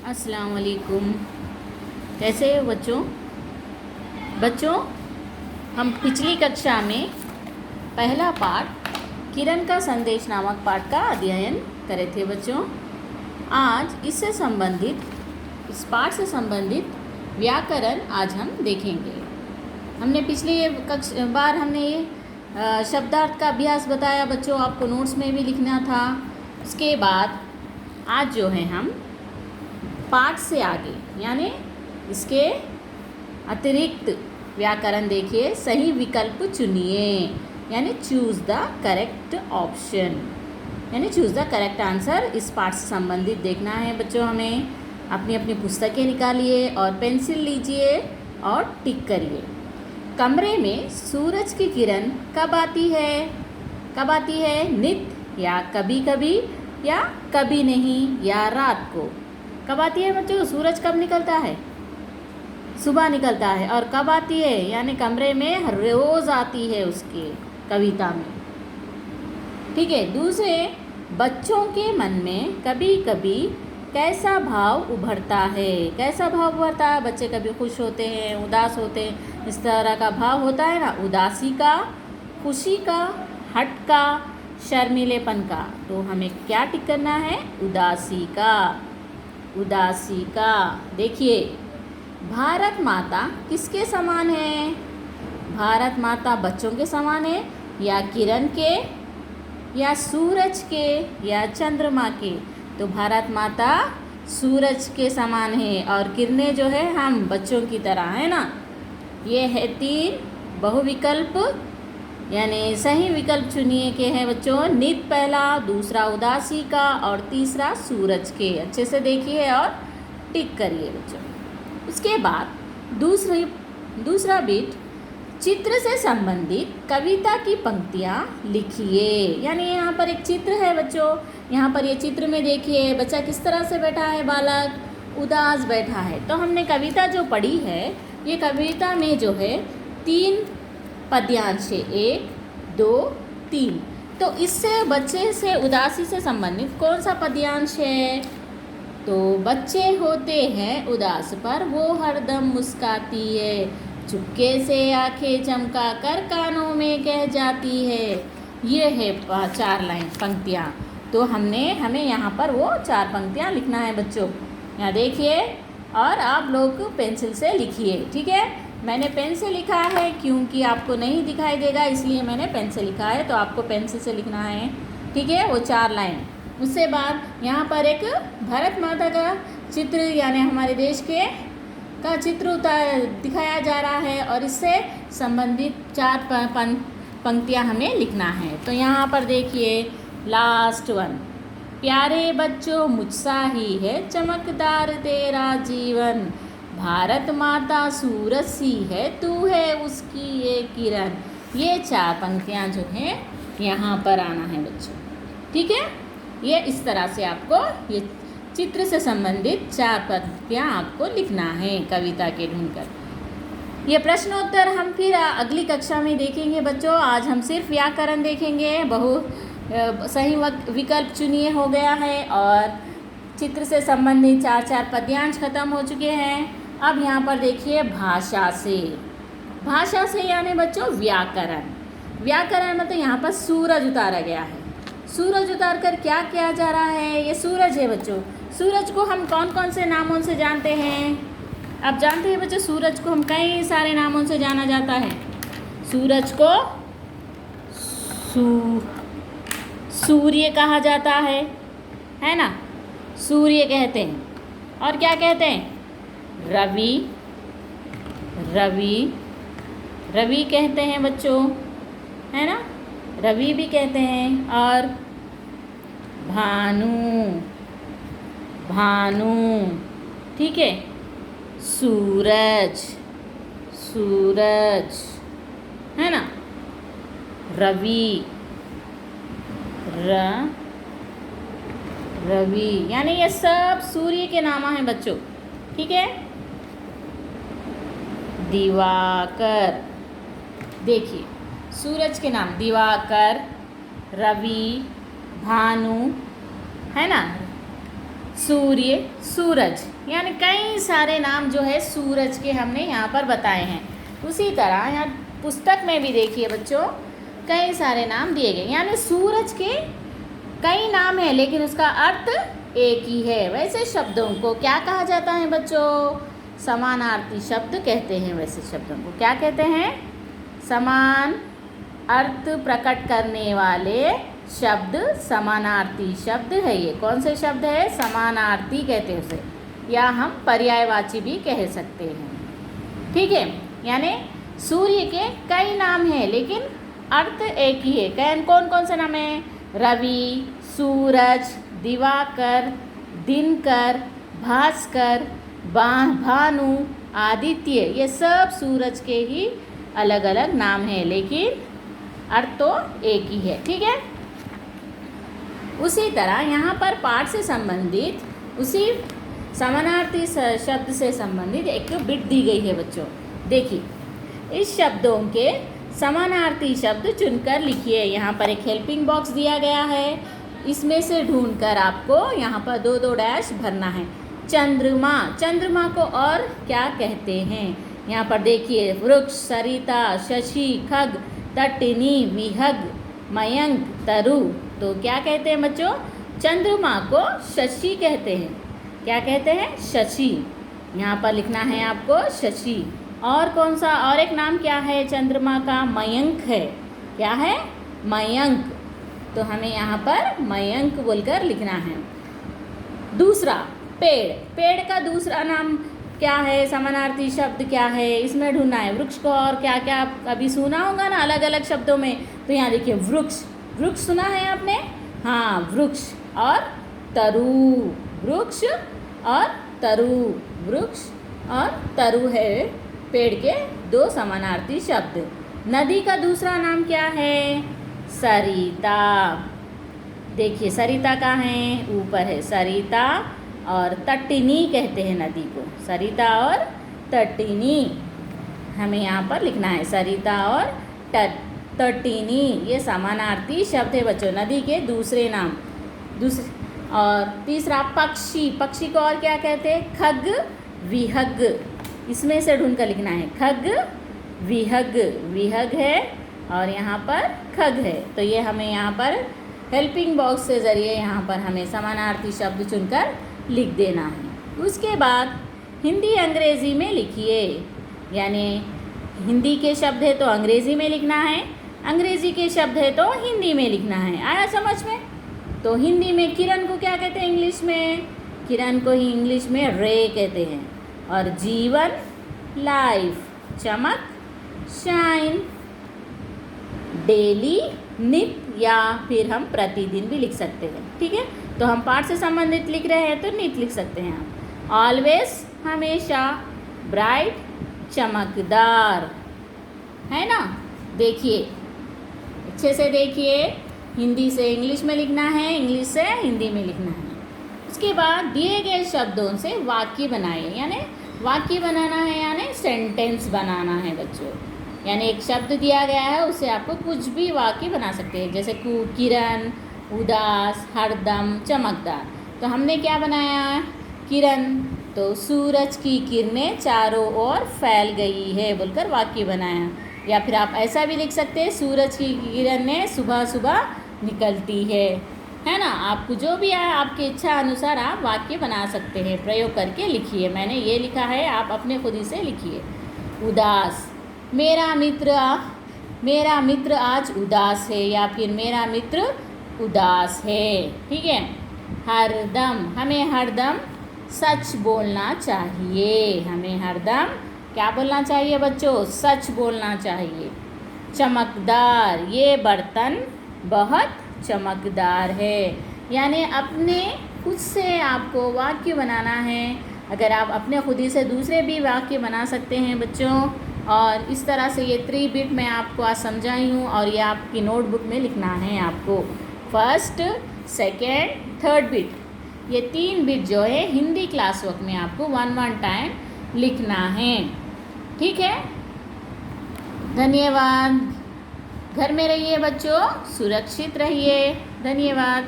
अस्सलाम वालेकुम। कैसे हो बच्चों? बच्चों, हम पिछली कक्षा में पहला पाठ किरण का संदेश नामक पाठ का अध्ययन करे थे बच्चों। आज इससे संबंधित इस पाठ से संबंधित व्याकरण आज हम देखेंगे। हमने पिछली बार हमने ये शब्दार्थ का अभ्यास बताया बच्चों, आपको नोट्स में भी लिखना था। उसके बाद आज जो है हम पाठ से आगे यानी इसके अतिरिक्त व्याकरण देखिए, सही विकल्प चुनिए यानी चूज़ द करेक्ट ऑप्शन यानी चूज़ द करेक्ट आंसर। इस पाठ से संबंधित देखना है बच्चों। हमें अपनी अपनी पुस्तकें निकालिए और पेंसिल लीजिए और टिक करिए। कमरे में सूरज की किरण कब आती है? कब आती है? नित्य या कभी कभी या कभी नहीं या रात को? कब आती है बच्चों? सूरज कब निकलता है? सुबह निकलता है। और कब आती है? यानी कमरे में रोज़ आती है उसके कविता में। ठीक है। दूसरे, बच्चों के मन में कभी कभी कैसा भाव उभरता है? कैसा भाव उभरता है? बच्चे कभी खुश होते हैं, उदास होते हैं, इस तरह का भाव होता है ना। उदासी का, खुशी का, हट का, शर्मीलेपन का। तो हमें क्या टिक करना है? उदासी का। उदासी का। देखिए, भारत माता किसके समान है? भारत माता बच्चों के समान है या किरण के या सूरज के या चंद्रमा के? तो भारत माता सूरज के समान है और किरणें जो है हम बच्चों की तरह, है ना। ये है 3 बहुविकल्प यानी सही विकल्प चुनिए के हैं बच्चों। नित पहला, दूसरा उदासी का और तीसरा सूरज के। अच्छे से देखिए और टिक करिए बच्चों। उसके बाद दूसरा बिट, चित्र से संबंधित कविता की पंक्तियाँ लिखिए। यानी यहाँ पर एक चित्र है बच्चों। यहाँ पर ये चित्र में देखिए बच्चा किस तरह से बैठा है, बालक उदास बैठा है। तो हमने कविता जो पढ़ी है, ये कविता में जो है 3 पद्यांश है, 1, 2, 3। तो इससे बच्चे से उदासी से संबंधित कौन सा पद्यांश है? तो बच्चे होते हैं उदास पर वो हरदम मुस्काती है, चुपके से आंखें चमका कर कानों में कह जाती है। ये है 4 लाइन पंक्तियाँ। तो हमें यहाँ पर वो 4 पंक्तियाँ लिखना है बच्चों। यहाँ देखिए और आप लोग पेंसिल से लिखिए। ठीक है। मैंने पेन से लिखा है क्योंकि आपको नहीं दिखाई देगा, इसलिए मैंने पेन से लिखा है। तो आपको पेंसिल से लिखना है। ठीक है। वो 4 लाइन। उसके बाद यहाँ पर एक भारत माता का चित्र यानी हमारे देश के का चित्र दिखाया जा रहा है और इससे संबंधित 4 पंक्तियाँ हमें लिखना है। तो यहाँ पर देखिए लास्ट 1, प्यारे बच्चों मुझसा ही है चमकदार तेरा जीवन, भारत माता सूरज सी है तू है उसकी ये किरण। ये 4 पंक्तियाँ जो हैं यहाँ पर आना है बच्चों। ठीक है। ये इस तरह से आपको ये चित्र से संबंधित 4 पंक्तियाँ आपको लिखना है कविता के ढूंढकर। ये प्रश्नोत्तर हम फिर अगली कक्षा में देखेंगे बच्चों। आज हम सिर्फ व्याकरण देखेंगे। सही विकल्प चुनिए हो गया है और चित्र से संबंधित 4 पद्यांश खत्म हो चुके हैं। अब यहाँ पर देखिए भाषा से यानी बच्चों व्याकरण। व्याकरण मतलब यहाँ पर सूरज उतारा गया है। सूरज उतार कर क्या किया जा रहा है? ये सूरज है बच्चों। सूरज को हम कौन कौन से नामों से जानते हैं? आप जानते हैं बच्चों, सूरज को हम कई सारे नामों से जाना जाता है। सूरज को सूर्य कहा जाता है ना। सूर्य कहते हैं। और क्या कहते हैं? रवि कहते हैं बच्चों, है ना। रवि भी कहते हैं। और भानु। ठीक है। सूरज है ना। रवि यानी ये सब सूर्य के नाम हैं बच्चों। ठीक है। दिवाकर, देखिए सूरज के नाम दिवाकर, रवि, भानु, है ना। सूर्य, सूरज, यानी कई सारे नाम जो है सूरज के हमने यहाँ पर बताए हैं। उसी तरह यहाँ पुस्तक में भी देखिए बच्चों कई सारे नाम दिए गए, यानी सूरज के कई नाम हैं लेकिन उसका अर्थ एक ही है। वैसे शब्दों को क्या कहा जाता है बच्चों? समानार्थी शब्द कहते हैं। वैसे शब्दों को क्या कहते हैं? समान अर्थ प्रकट करने वाले शब्द समानार्थी शब्द है। ये कौन से शब्द है? समानार्थी कहते हैं उसे, या हम पर्यायवाची भी कह सकते हैं। ठीक है, यानी सूर्य के कई नाम हैं लेकिन अर्थ एक ही है। कौन कौन से नाम हैं? रवि, सूरज, दिवाकर, दिनकर, भास्कर, भानु, आदित्य, ये सब सूरज के ही अलग अलग नाम हैं लेकिन अर्थ तो एक ही है। ठीक है, उसी तरह यहाँ पर पाठ से संबंधित उसी समानार्थी शब्द से संबंधित एक बिट दी गई है बच्चों। देखिए, इस शब्दों के समानार्थी शब्द चुनकर लिखिए। यहाँ पर एक हेल्पिंग बॉक्स दिया गया है, इसमें से ढूंढकर आपको यहाँ पर 2-2 डैश भरना है। चंद्रमा, चंद्रमा को और क्या कहते हैं? यहाँ पर देखिए, वृक्ष, सरिता, शशि, खग, तटिनी, विहग, मयंक, तरु। तो क्या कहते हैं बच्चों? चंद्रमा को शशि कहते हैं। क्या कहते हैं? शशि। यहाँ पर लिखना है आपको शशि। और कौन सा और एक नाम क्या है चंद्रमा का? मयंक है। क्या है? मयंक। तो हमें यहाँ पर मयंक बोलकर लिखना है। दूसरा, पेड़, पेड़ का दूसरा नाम क्या है? समानार्थी शब्द क्या है? इसमें ढूंढना है। वृक्ष को और क्या क्या आप कभी सुना होगा ना अलग अलग शब्दों में, तो यहाँ देखिए वृक्ष, वृक्ष सुना है आपने? हाँ, वृक्ष और तरु, वृक्ष और तरु, वृक्ष और तरु है पेड़ के 2 समानार्थी शब्द। नदी का दूसरा नाम क्या है? सरिता। देखिए सरिता कहाँ है? ऊपर है सरिता। और तटिनी कहते हैं नदी को, सरिता और तटिनी। हमें यहाँ पर लिखना है सरिता और तटिनी, ये समानार्थी शब्द है बच्चों, नदी के दूसरे नाम। और तीसरा, पक्षी, पक्षी को और क्या कहते हैं? खग, विहग। इसमें से ढूंढ कर लिखना है खग, विहग, विहग है और यहाँ पर खग है। तो ये हमें यहाँ पर हेल्पिंग बॉक्स के ज़रिए यहाँ पर हमें समानार्थी शब्द चुनकर लिख देना है। उसके बाद हिंदी अंग्रेज़ी में लिखिए, यानी हिंदी के शब्द है तो अंग्रेज़ी में लिखना है, अंग्रेज़ी के शब्द है तो हिंदी में लिखना है। आया समझ में? तो हिंदी में किरण को क्या कहते हैं इंग्लिश में? किरण को ही इंग्लिश में रे कहते हैं। और जीवन, लाइफ, चमक, शाइन, डेली, नित्य, या फिर हम प्रतिदिन भी लिख सकते हैं। ठीक है, तो हम पाठ से संबंधित लिख रहे हैं तो नित्य लिख सकते हैं हम। ऑलवेज, हमेशा, ब्राइट, चमकदार, है ना? देखिए अच्छे से देखिए, हिंदी से इंग्लिश में लिखना है, इंग्लिश से हिंदी में लिखना है। उसके बाद दिए गए शब्दों से वाक्य बनाइए, यानी वाक्य बनाना है, यानी सेंटेंस बनाना है बच्चों। यानी एक शब्द दिया गया है उससे आपको कुछ भी वाक्य बना सकते हैं, जैसे किरण, उदास, हरदम, चमकदार। तो हमने क्या बनाया? किरण, तो सूरज की किरणें चारों ओर फैल गई है बोलकर वाक्य बनाया। या फिर आप ऐसा भी लिख सकते हैं, सूरज की किरणें सुबह सुबह निकलती है ना? आपको जो भी आए आपकी इच्छा अनुसार आप वाक्य बना सकते हैं, प्रयोग करके लिखिए। मैंने ये लिखा है, आप अपने खुद ही से लिखिए। उदास, मेरा मित्र आज उदास है, या फिर मेरा मित्र उदास है। ठीक है। हरदम, हमें हरदम सच बोलना चाहिए, हमें हरदम क्या बोलना चाहिए बच्चों? सच बोलना चाहिए। चमकदार, ये बर्तन बहुत चमकदार है। यानी अपने खुद से आपको वाक्य बनाना है। अगर आप अपने खुद ही से दूसरे भी वाक्य बना सकते हैं बच्चों। और इस तरह से ये 3 बिट मैं आपको आज समझाई हूँ, और ये आपकी नोटबुक में लिखना है आपको। फर्स्ट, सेकेंड, थर्ड बिट, ये 3 बिट जो है हिंदी क्लास वर्क में आपको 1 टाइम लिखना है। ठीक है, धन्यवाद। घर में रहिए बच्चों, सुरक्षित रहिए। धन्यवाद।